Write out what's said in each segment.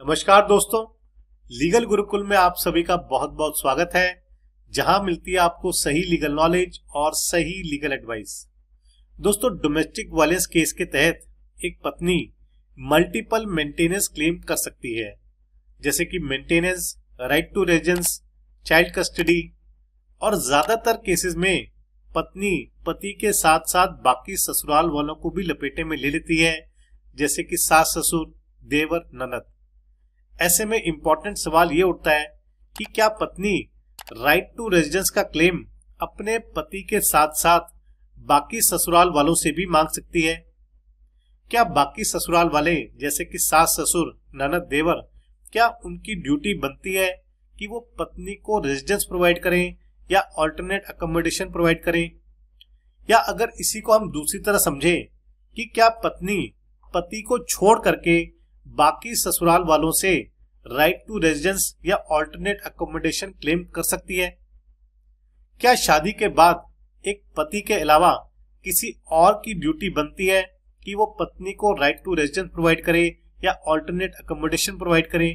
नमस्कार दोस्तों, लीगल गुरुकुल में आप सभी का बहुत बहुत स्वागत है, जहां मिलती है आपको सही लीगल नॉलेज और सही लीगल एडवाइस। दोस्तों, डोमेस्टिक वायलेंस केस के तहत एक पत्नी मल्टीपल मेंटेनेंस क्लेम कर सकती है, जैसे कि maintenance, right to residence, child custody, और ज्यादातर केसेस में पत्नी पति के साथ साथ बाकी ससुराल वालों को भी लपेटे में ले लेती है, जैसे कि सास ससुर, देवर, ननद। ऐसे में इंपॉर्टेंट सवाल ये उठता है कि क्या पत्नी राइट टू रेजिडेंस का क्लेम अपने पति के साथ साथ बाकी ससुराल वालों से भी मांग सकती है? क्या बाकी ससुराल वाले जैसे कि सास ससुर, ननद, देवर, क्या उनकी ड्यूटी बनती है कि वो पत्नी को रेजिडेंस प्रोवाइड करें या अल्टरनेट अकोमोडेशन प्रोवाइड करें? या अगर इसी को हम दूसरी तरह समझें कि क्या पत्नी पति को छोड़ करके बाकी ससुराल वालों से राइट टू रेजिडेंस या अल्टरनेट अकोमोडेशन क्लेम कर सकती है? क्या शादी के बाद एक पति के अलावा किसी और की ड्यूटी बनती है कि वो पत्नी को राइट टू रेजिडेंस प्रोवाइड करे या अल्टरनेट अकोमोडेशन प्रोवाइड करे?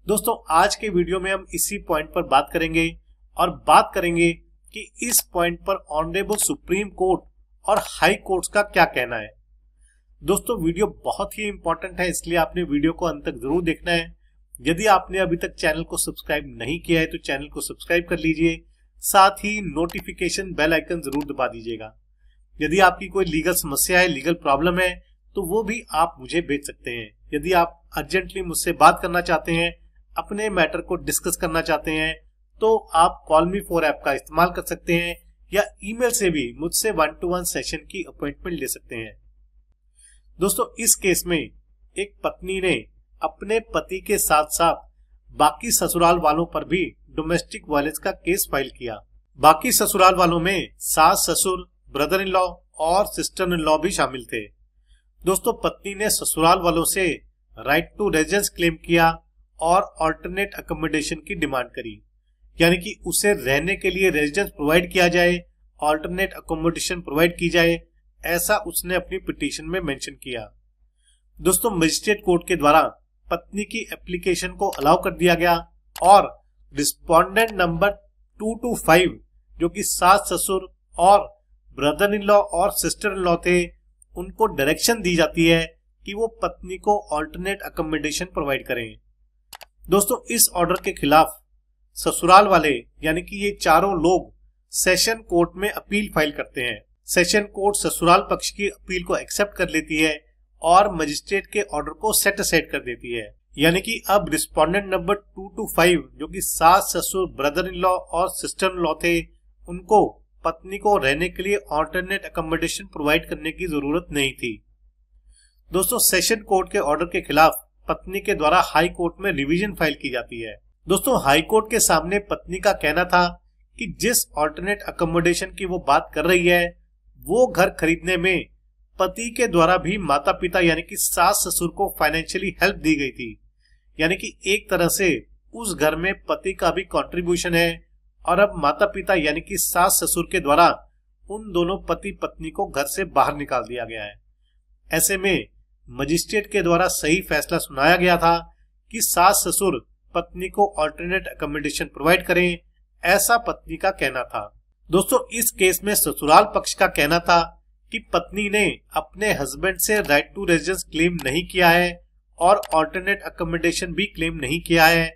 दोस्तों, आज के वीडियो में हम इसी पॉइंट पर बात करेंगे और बात करेंगे कि इस पॉइंट पर ऑनरेबल सुप्रीम कोर्ट और हाई कोर्ट का क्या कहना है। दोस्तों, वीडियो बहुत ही इंपॉर्टेंट है, इसलिए आपने वीडियो को अंत तक जरूर देखना है। यदि आपने अभी तक चैनल को सब्सक्राइब नहीं किया है तो चैनल को सब्सक्राइब कर लीजिए, साथ ही नोटिफिकेशन बेल आइकन जरूर दबा दीजिएगा। यदि आपकी कोई लीगल समस्या है, लीगल प्रॉब्लम है, तो वो भी आप मुझे भेज सकते हैं। यदि आप अर्जेंटली मुझसे बात करना चाहते हैं, अपने मैटर को डिस्कस करना चाहते हैं, तो आप कॉल मी फॉर ऐप का इस्तेमाल कर सकते हैं या ईमेल से भी मुझसे 1-to-1 सेशन की अपॉइंटमेंट ले सकते हैं। दोस्तों, इस केस में एक पत्नी ने अपने पति के साथ साथ बाकी ससुराल वालों पर भी डोमेस्टिक वायलेंस का केस फाइल किया। बाकी ससुराल वालों में सास ससुर, ब्रदर इन लॉ और सिस्टर इन लॉ भी शामिल थे। दोस्तों, पत्नी ने ससुराल वालों से राइट टू रेजिडेंस क्लेम किया और अल्टरनेट अकोमोडेशन की डिमांड करी, यानी कि उसे रहने के लिए रेजिडेंस प्रोवाइड किया जाए, अल्टरनेट अकोमोडेशन प्रोवाइड की जाए, ऐसा उसने अपनी पिटीशन में मेंशन किया। दोस्तों, मजिस्ट्रेट कोर्ट के द्वारा पत्नी की एप्लीकेशन को अलाउ कर दिया गया और रिस्पोंडेंट नंबर 2-5 जो कि सास ससुर और ब्रदर इन लॉ और सिस्टर इन लॉ थे, उनको डायरेक्शन दी जाती है कि वो पत्नी को अल्टरनेट अकोमोडेशन प्रोवाइड करें। दोस्तों, इस ऑर्डर के खिलाफ ससुराल वाले यानी कि ये चारों लोग सेशन कोर्ट में अपील फाइल करते हैं। सेशन कोर्ट ससुराल पक्ष की अपील को एक्सेप्ट कर लेती है और मजिस्ट्रेट के ऑर्डर को सेट असाइड कर देती है, यानी कि अब रिस्पोंडेंट नंबर 2-5 जो कि सास ससुर, ब्रदर इन लॉ और सिस्टर इन लॉ थे, उनको पत्नी को रहने के लिए अल्टरनेट अकोमोडेशन प्रोवाइड करने की जरूरत नहीं थी। दोस्तों, सेशन कोर्ट के ऑर्डर के खिलाफ पत्नी के द्वारा हाई कोर्ट में रिवीजन फाइल की जाती है। दोस्तों, हाई कोर्ट के सामने पत्नी का कहना था कि जिस अल्टरनेट अकोमोडेशन की वो बात कर रही है, वो घर खरीदने में पति के द्वारा भी माता पिता यानी कि सास ससुर को फाइनेंशियली हेल्प दी गई थी, यानी कि एक तरह से उस घर में पति का भी कंट्रीब्यूशन है और अब माता पिता यानी कि सास ससुर के द्वारा उन दोनों पति पत्नी को घर से बाहर निकाल दिया गया है। ऐसे में मजिस्ट्रेट के द्वारा सही फैसला सुनाया गया था कि सास ससुर पत्नी को अल्टरनेट अकोमोडेशन प्रोवाइड करें, ऐसा पत्नी का कहना था। दोस्तों, इस केस में ससुराल पक्ष का कहना था कि पत्नी ने अपने हस्बैंड से राइट टू रेजिडेंस क्लेम नहीं किया है और अल्टरनेट अकोमोडेशन भी क्लेम नहीं किया है।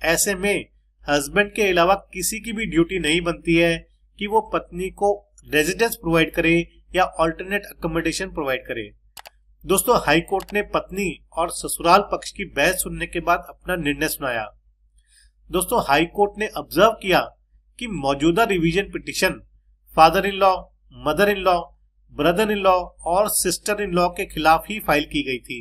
ऐसे में हस्बैंड के अलावा किसी की भी ड्यूटी नहीं बनती है कि वो पत्नी को रेजिडेंस प्रोवाइड करे या अल्टरनेट अकोमोडेशन प्रोवाइड करे। दोस्तों, हाई कोर्ट ने पत्नी और ससुराल पक्ष की बहस सुनने के बाद अपना निर्णय सुनाया। दोस्तों, हाई कोर्ट ने ऑब्जर्व किया कि मौजूदा revision petition father in law, mother in law, brother in law और सिस्टर इन लॉ के खिलाफ ही फाइल की गई थी।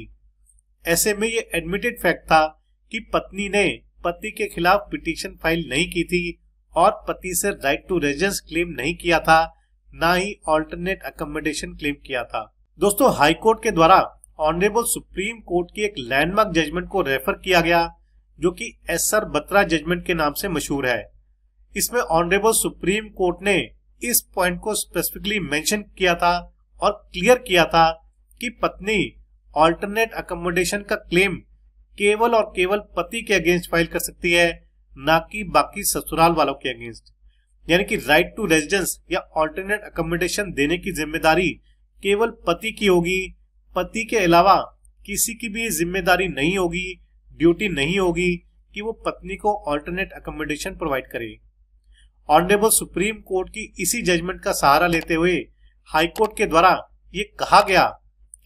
ऐसे में ये एडमिटेड फैक्ट था कि पत्नी ने पति के खिलाफ पिटीशन फाइल नहीं की थी और पति से राइट टू रेजिडेंस क्लेम नहीं किया था, ना ही अल्टरनेट अकोमोडेशन क्लेम किया था। दोस्तों, हाई कोर्ट के द्वारा ऑनरेबल सुप्रीम कोर्ट की एक लैंडमार्क जजमेंट को रेफर किया गया, जो कि एसआर बत्रा जजमेंट के नाम से मशहूर है। इसमें ऑनरेबल सुप्रीम कोर्ट ने इस पॉइंट को स्पेसिफिकली मेंशन किया था और क्लियर किया था कि पत्नी अल्टरनेट अकोमोडेशन का क्लेम केवल और केवल पति के अगेंस्ट फाइल कर सकती है, ना कि बाकी ससुराल वालों के अगेंस्ट। यानी कि राइट टू रेजिडेंस या ऑल्टरनेट अकोमोडेशन देने की जिम्मेदारी केवल पति की होगी। पति के अलावा किसी की भी जिम्मेदारी नहीं होगी, ड्यूटी नहीं होगी कि वो पत्नी को ऑल्टरनेट अकोमोडेशन प्रोवाइड करे। ऑनरेबल सुप्रीम कोर्ट की इसी जजमेंट का सहारा लेते हुए हाई कोर्ट के द्वारा ये कहा गया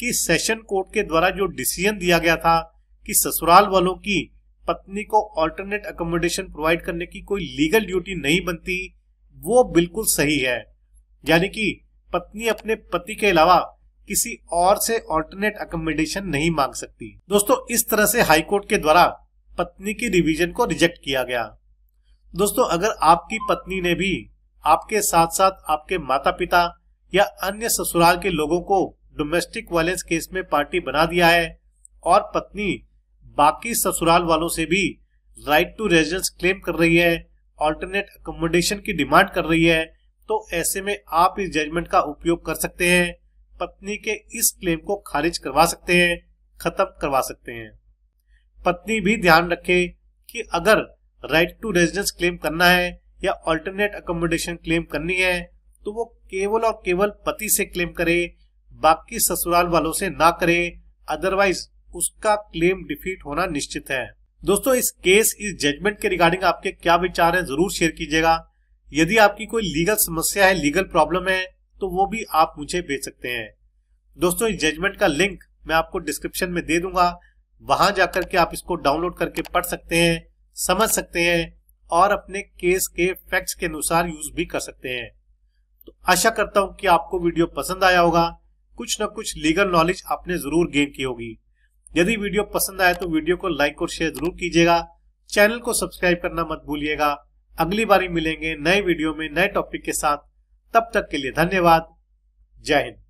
कि सेशन कोर्ट के द्वारा जो डिसीजन दिया गया था कि ससुराल वालों की पत्नी को ऑल्टरनेट अकोमोडेशन प्रोवाइड करने की कोई लीगल ड्यूटी नहीं बनती, वो बिल्कुल सही है। यानी कि पत्नी अपने पति के अलावा किसी और से ऑल्टरनेट अकोमोडेशन नहीं मांग सकती। दोस्तों, इस तरह से हाई कोर्ट के द्वारा पत्नी की रिवीजन को रिजेक्ट किया गया। दोस्तों, अगर आपकी पत्नी ने भी आपके साथ साथ आपके माता पिता या अन्य ससुराल के लोगों को डोमेस्टिक वायलेंस केस में पार्टी बना दिया है और पत्नी बाकी ससुराल वालों से भी राइट टू रेजिडेंस क्लेम कर रही है, ऑल्टरनेट अकोमोडेशन की डिमांड कर रही है, तो ऐसे में आप इस जजमेंट का उपयोग कर सकते हैं, पत्नी के इस क्लेम को खारिज करवा सकते हैं, खत्म करवा सकते हैं। पत्नी भी ध्यान रखे कि अगर राइट टू रेजिडेंस क्लेम करना है या ऑल्टरनेट अकोमोडेशन क्लेम करनी है तो वो केवल और केवल पति से क्लेम करे, बाकी ससुराल वालों से ना करे, अदरवाइज उसका क्लेम डिफीट होना निश्चित है। दोस्तों, इस केस, इस जजमेंट के रिगार्डिंग आपके क्या विचार हैं जरूर शेयर कीजिएगा। यदि आपकी कोई लीगल समस्या है, लीगल प्रॉब्लम है, तो वो भी आप मुझे भेज सकते हैं। दोस्तों, इस जजमेंट का लिंक मैं आपको डिस्क्रिप्शन में दे दूंगा, वहां जाकर के आप इसको डाउनलोड करके पढ़ सकते हैं, समझ सकते हैं और अपने केस के फैक्ट्स के अनुसार यूज भी कर सकते हैं। तो आशा करता हूं कि आपको वीडियो पसंद आया होगा, कुछ न कुछ लीगल नॉलेज आपने जरूर गेन की होगी। यदि वीडियो पसंद आए तो वीडियो को लाइक और शेयर जरूर कीजिएगा, चैनल को सब्सक्राइब करना मत भूलिएगा। अगली बारी मिलेंगे नए वीडियो में नए टॉपिक के साथ, तब तक के लिए धन्यवाद। जय हिंद।